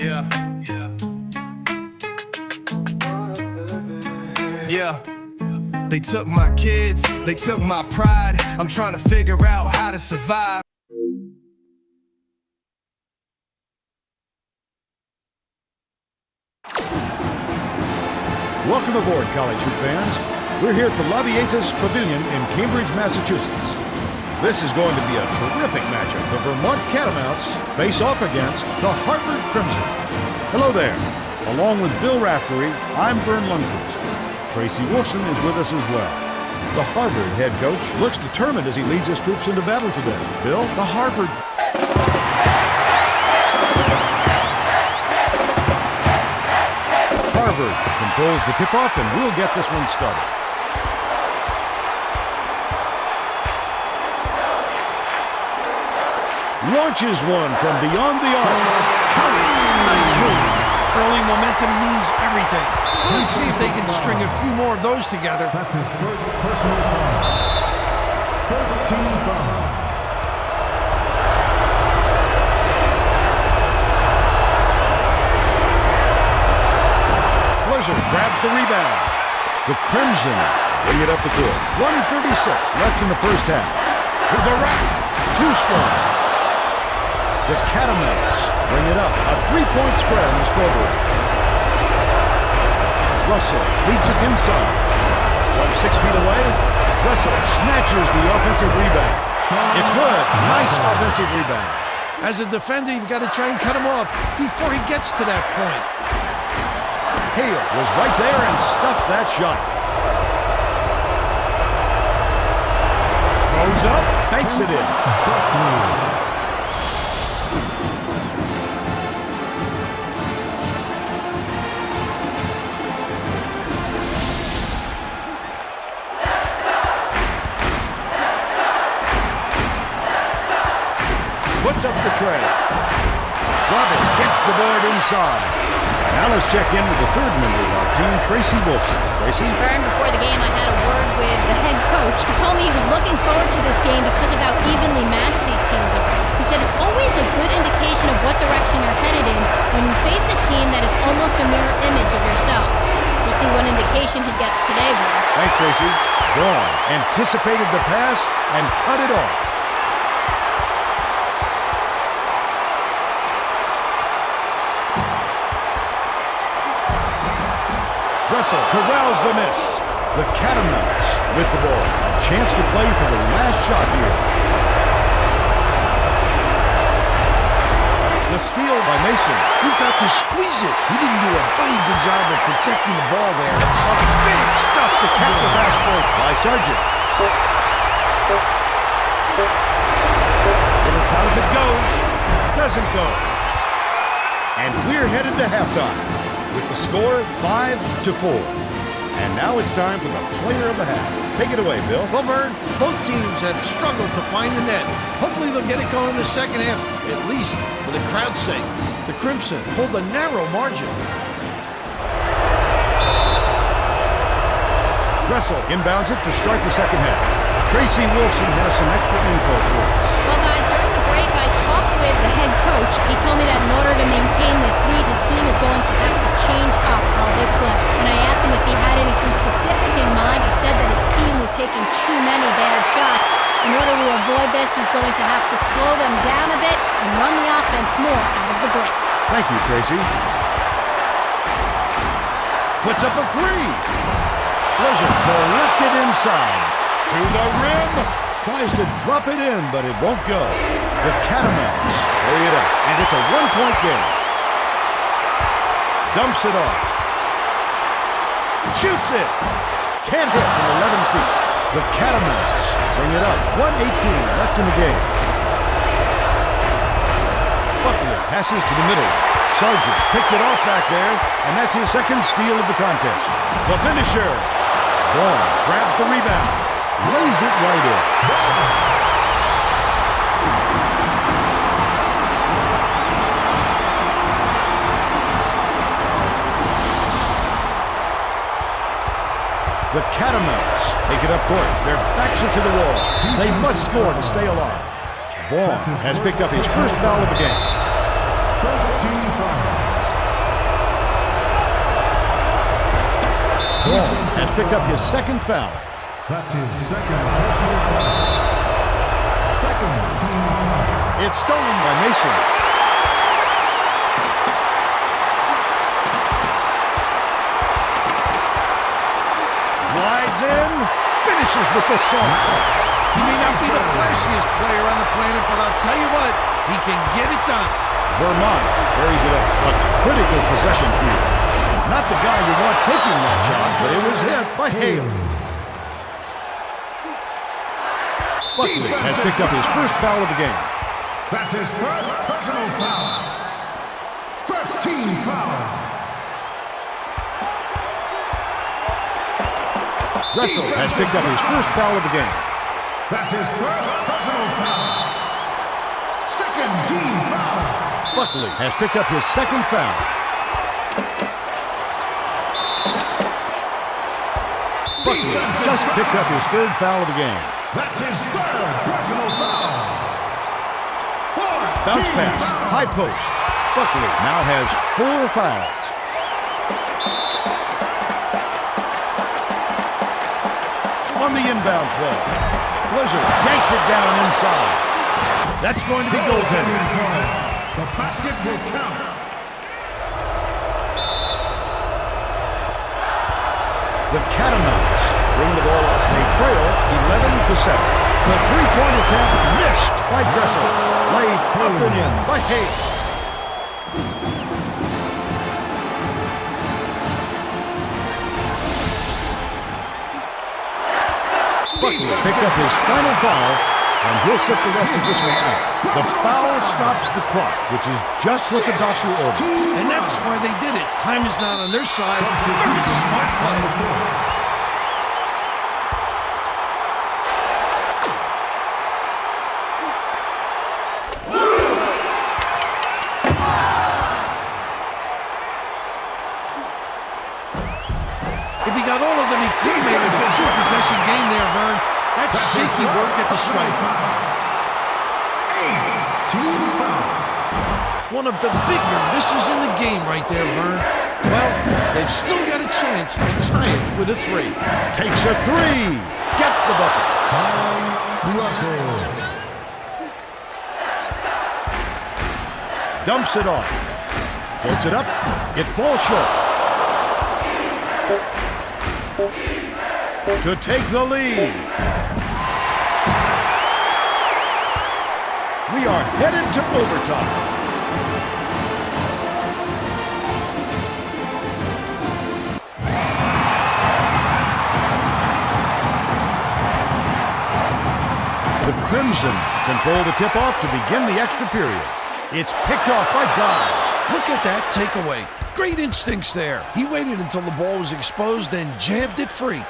Yeah. Yeah. They took my kids, they took my pride. I'm trying to figure out how to survive. Welcome aboard, college hoop fans. We're here at the Lavietas Pavilion in Cambridge, Massachusetts. This is going to be a terrific matchup. The Vermont Catamounts face off against the Harvard Crimson. Hello there. Along with Bill Raftery, I'm Vern Lundquist. Tracy Wolfson is with us as well. The Harvard head coach looks determined as he leads his troops into battle today. Bill, the Harvard... Harvard controls the tip-off, and we'll get this one started. Launches one from beyond the arc. Nice move. Early momentum means everything. So let's see if they can string a few more of those together. That's his first personal foul. First team foul. Pleasure grabs the rebound. The Crimson bring it up the court. 1:36 left in the first half. To the rack. Too strong. The Catamounts bring it up. A three-point spread on the scoreboard. Russell feeds it inside. From 6 feet away, Russell snatches the offensive rebound. It's good. Nice offensive rebound. As a defender, you've got to try and cut him off before he gets to that point. Hale was right there and stuffed that shot. Throws up, banks it in. Puts up the tray. Robin gets the board inside. Now let's check in with the third member of our team, Tracy Wolfson. Tracy? Vern, before the game, I had a word with the head coach. He told me he was looking forward to this game because of how evenly matched these teams are. He said it's always a good indication of what direction you're headed in when you face a team that is almost a mirror image of yourselves. We'll see what indication he gets today, Vern. Thanks, Tracy. Vaughn anticipated the pass and cut it off. Russell corrals the miss. The Catamounts with the ball. A chance to play for the last shot here. The steal by Mason. You've got to squeeze it. He didn't do a very good job of protecting the ball there. A big stuff to cap the fast break by Sargent. Little count if it goes. Doesn't go. And we're headed to halftime with the score 5-4. And now it's time for the player of the half. Take it away, Bill. Well, Vern, both teams have struggled to find the net. Hopefully they'll get it going in the second half, at least for the crowd's sake. The Crimson hold a narrow margin. Dressel inbounds it to start the second half. Tracy Wolfson has some extra info for us. Well, guys, during the break, I talked with the head coach. He told me that in order to maintain this lead, his team is going to have to change up how they play. When I asked him if he had anything specific in mind, he said that his team was taking too many bad shots. In order to avoid this, he's going to have to slow them down a bit and run the offense more out of the break. Thank you, Tracy. Puts up a three. Pleasure collected inside. To the rim. Tries to drop it in, but it won't go. The Catamounts carry it up, and it's a one-point game. Dumps it off. Shoots it. Can't hit from 11 feet. The Catamounts bring it up. 1:18 left in the game. Butler passes to the middle. Sargent picked it off back there, and that's his second steal of the contest. The finisher. Vaughn grabs the rebound. Lays it right in. The Catamounts take it up court. Their backs are to the wall. They must score to stay alive. Vaughn has picked up his first foul of the game. First team foul. Ball has picked up his second foul. That's his second personal foul. Second team foul. It's stolen by Mason. Glides in, finishes with the soft touch. He may not be the flashiest player on the planet, but I'll tell you what, he can get it done. Vermont carries it up. A critical possession here. Not the guy you want taking that shot, but it was hit by Hale. Buckley has picked up his first foul of the game. That's his first personal foul. First team foul. Dressel has picked up his first foul of the game. That's his first personal foul. Second team foul. Buckley has picked up his second foul. Buckley just picked up his third foul of the game. That's his third personal foul. Bounce pass, high post. Buckley now has 4 fouls. On the inbound play, Blizzard yanks it down inside. That's going to be goaltending. The basket will count. The Catamounts bring the ball up. They trail 11-7. The three-point attempt missed by Dressel. Laid up and in by Hayes. Buckley picked up his final foul, and he'll sit the rest of this one out. The foul stops the clock, which is just what the doctor ordered. And that's why they did it. Time is not on their side. Very smart play. If he got all of them, he could have made it a two-possession game there, Vern. That's shaky work at the stripe. Team foul. One of the bigger misses in the game right there, Vern. Well, they've still got a chance to tie it with a 3. Takes a 3. Gets the bucket. Russell. Dumps it off. Floats it up. It falls short. To take the lead. We are headed to overtime. The Crimson control the tip-off to begin the extra period. It's picked off by Guy. Look at that takeaway. Great instincts there. He waited until the ball was exposed and jabbed it free.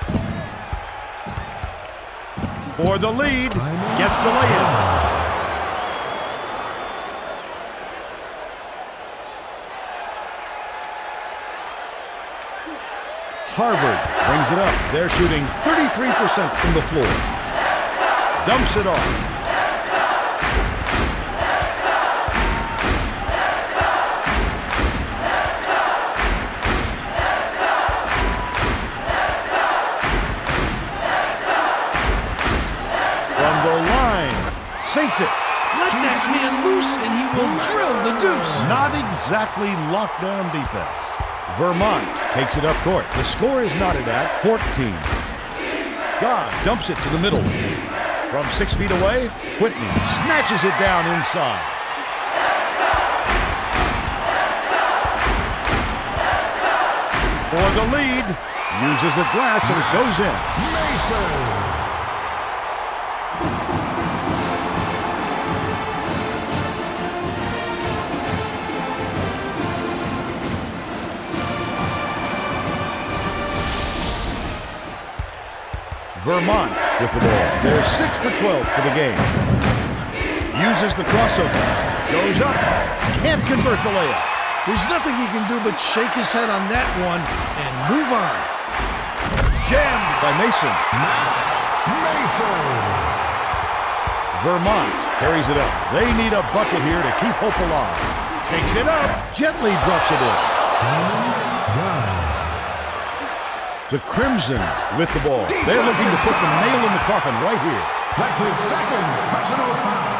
For the lead, gets the lay-in. Harvard brings it up. They're shooting 33% from the floor. Dumps it off. From the line, sinks it. Let that man loose and he will drill the deuce. Not exactly lockdown defense. Vermont takes it up court. The score is knotted at 14. God dumps it to the middle. From 6 feet away, Whitney snatches it down inside. For the lead, uses the glass and it goes in. Mason. Vermont with the ball. They're 6 for 12 for the game. Uses the crossover. Goes up. Can't convert the layup. There's nothing he can do but shake his head on that one and move on. Jammed by Mason. Mason. Vermont carries it up. They need a bucket here to keep hope alive. Takes it up. Gently drops it in. The Crimson with the ball. They're looking to put the nail in the coffin right here. That's his second personal foul.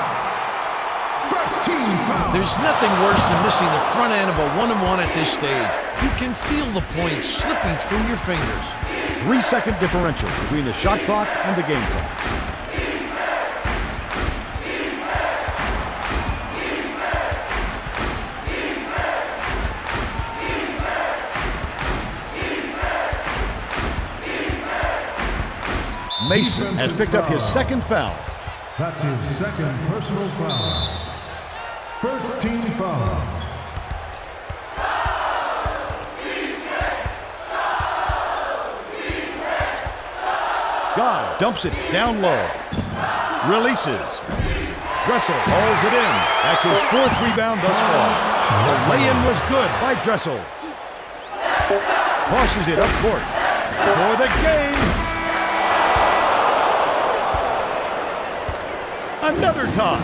First team foul. There's nothing worse than missing the front end of a one-and-one at this stage. You can feel the points slipping through your fingers. 3-second differential between the shot clock and the game clock. Mason has picked up his second foul. That's his second personal foul. First team foul. Guy dumps it down low. Releases. Dressel hauls it in. That's his fourth rebound thus far. The lay-in was good by Dressel. Tosses it up court. For the game. Another time.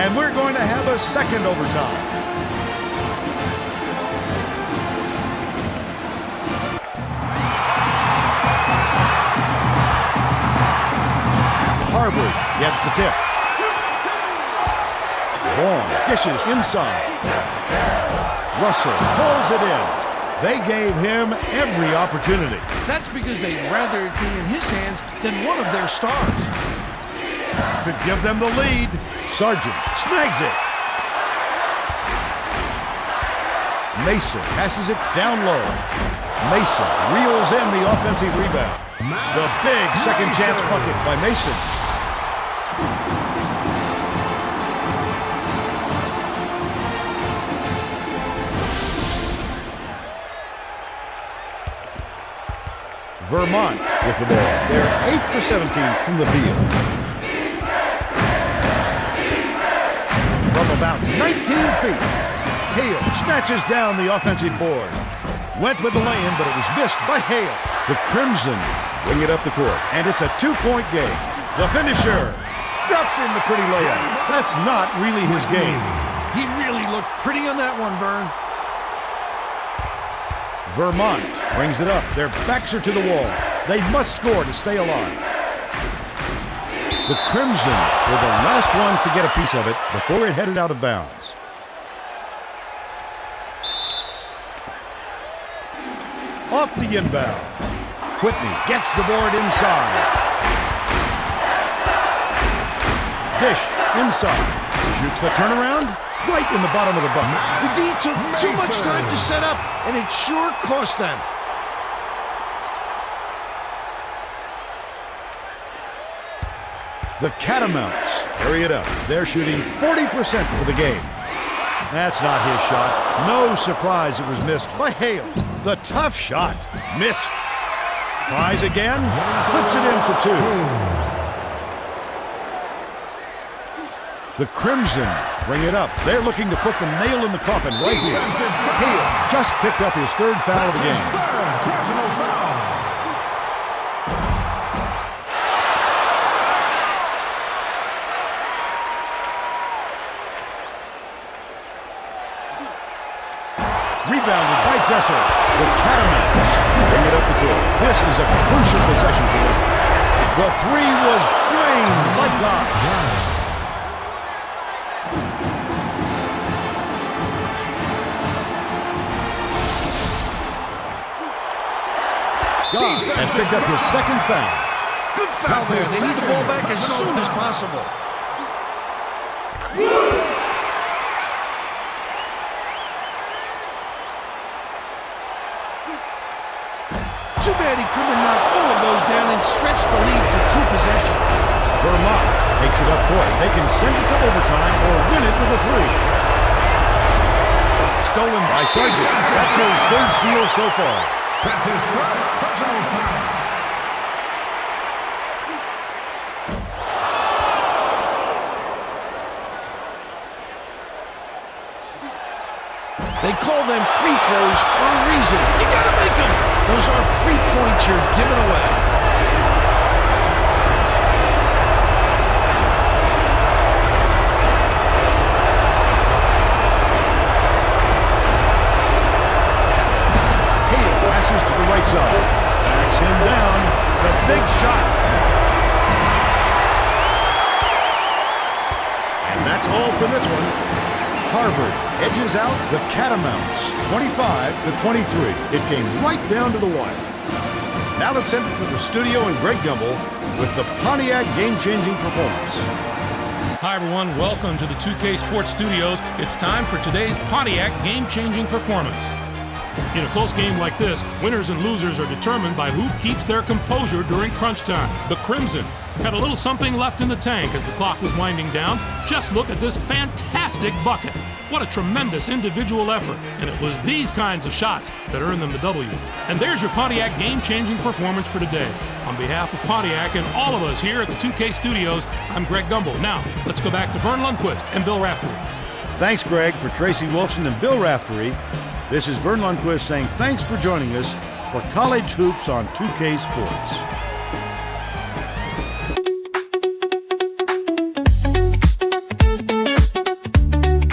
And we're going to have a second overtime. Harvard gets the tip. Vaughn dishes inside. Russell pulls it in. They gave him every opportunity. That's because they'd rather it be in his hands than one of their stars. To give them the lead, Sargent snags it. Mason passes it down low. Mason reels in the offensive rebound. The big second chance bucket by Mason. Vermont with the ball. They're 8 for 17 from the field. From about 19 feet, Hale snatches down the offensive board. Went with the lay-in, but it was missed by Hale. The Crimson bring it up the court, and it's a two-point game. The finisher drops in the pretty layup. That's not really his game. He really looked pretty on that one, Vern. Vermont brings it up. Their backs are to the wall. They must score to stay alive. The Crimson were the last ones to get a piece of it before it headed out of bounds. Off the inbound. Whitney gets the board inside. Dish inside. Shoots the turnaround right in the bottom of the bucket. The D took too much time to set up, and it sure cost them. The Catamounts carry it up. They're shooting 40% for the game. That's not his shot. No surprise it was missed by Hale. The tough shot. Missed. Tries again. Flips it in for two. The Crimson bring it up. They're looking to put the nail in the coffin right here. Hale just picked up his third foul of the game. Personal foul. Rebounded by Dressel. The Catamounts bring it up the court. This is a crucial possession for them. The three was drained by God. God has picked up his second foul. Good foul there. They need the ball back as soon as possible. Too bad he couldn't have knocked all of those down and stretched the lead to 2 possessions. Vermont takes it up court. They can send it to overtime or win it with a 3. Stolen by Sargent. That's his third steal so far. That's his first personal foul. They call them free throws for a reason. You gotta make them. Those are free points you're giving away. Hale passes to the right side. Back big shot. And that's all for this one. Harvard edges out the Catamounts, 25-23. It came right down to the wire. Now let's send it to the studio and Greg Gumbel with the Pontiac game-changing performance. Hi everyone, welcome to the 2K Sports Studios. It's time for today's Pontiac game-changing performance. In a close game like this, winners and losers are determined by who keeps their composure during crunch time. The Crimson had a little something left in the tank as the clock was winding down. Just look at this fantastic bucket. What a tremendous individual effort, and it was these kinds of shots that earned them the W. And there's your Pontiac game-changing performance for today. On behalf of Pontiac and all of us here at the 2K Studios, I'm Greg Gumbel. Now, let's go back to Vern Lundquist and Bill Raftery. Thanks, Greg, for Tracy Wolfson and Bill Raftery. This is Vern Lundquist saying thanks for joining us for College Hoops on 2K Sports.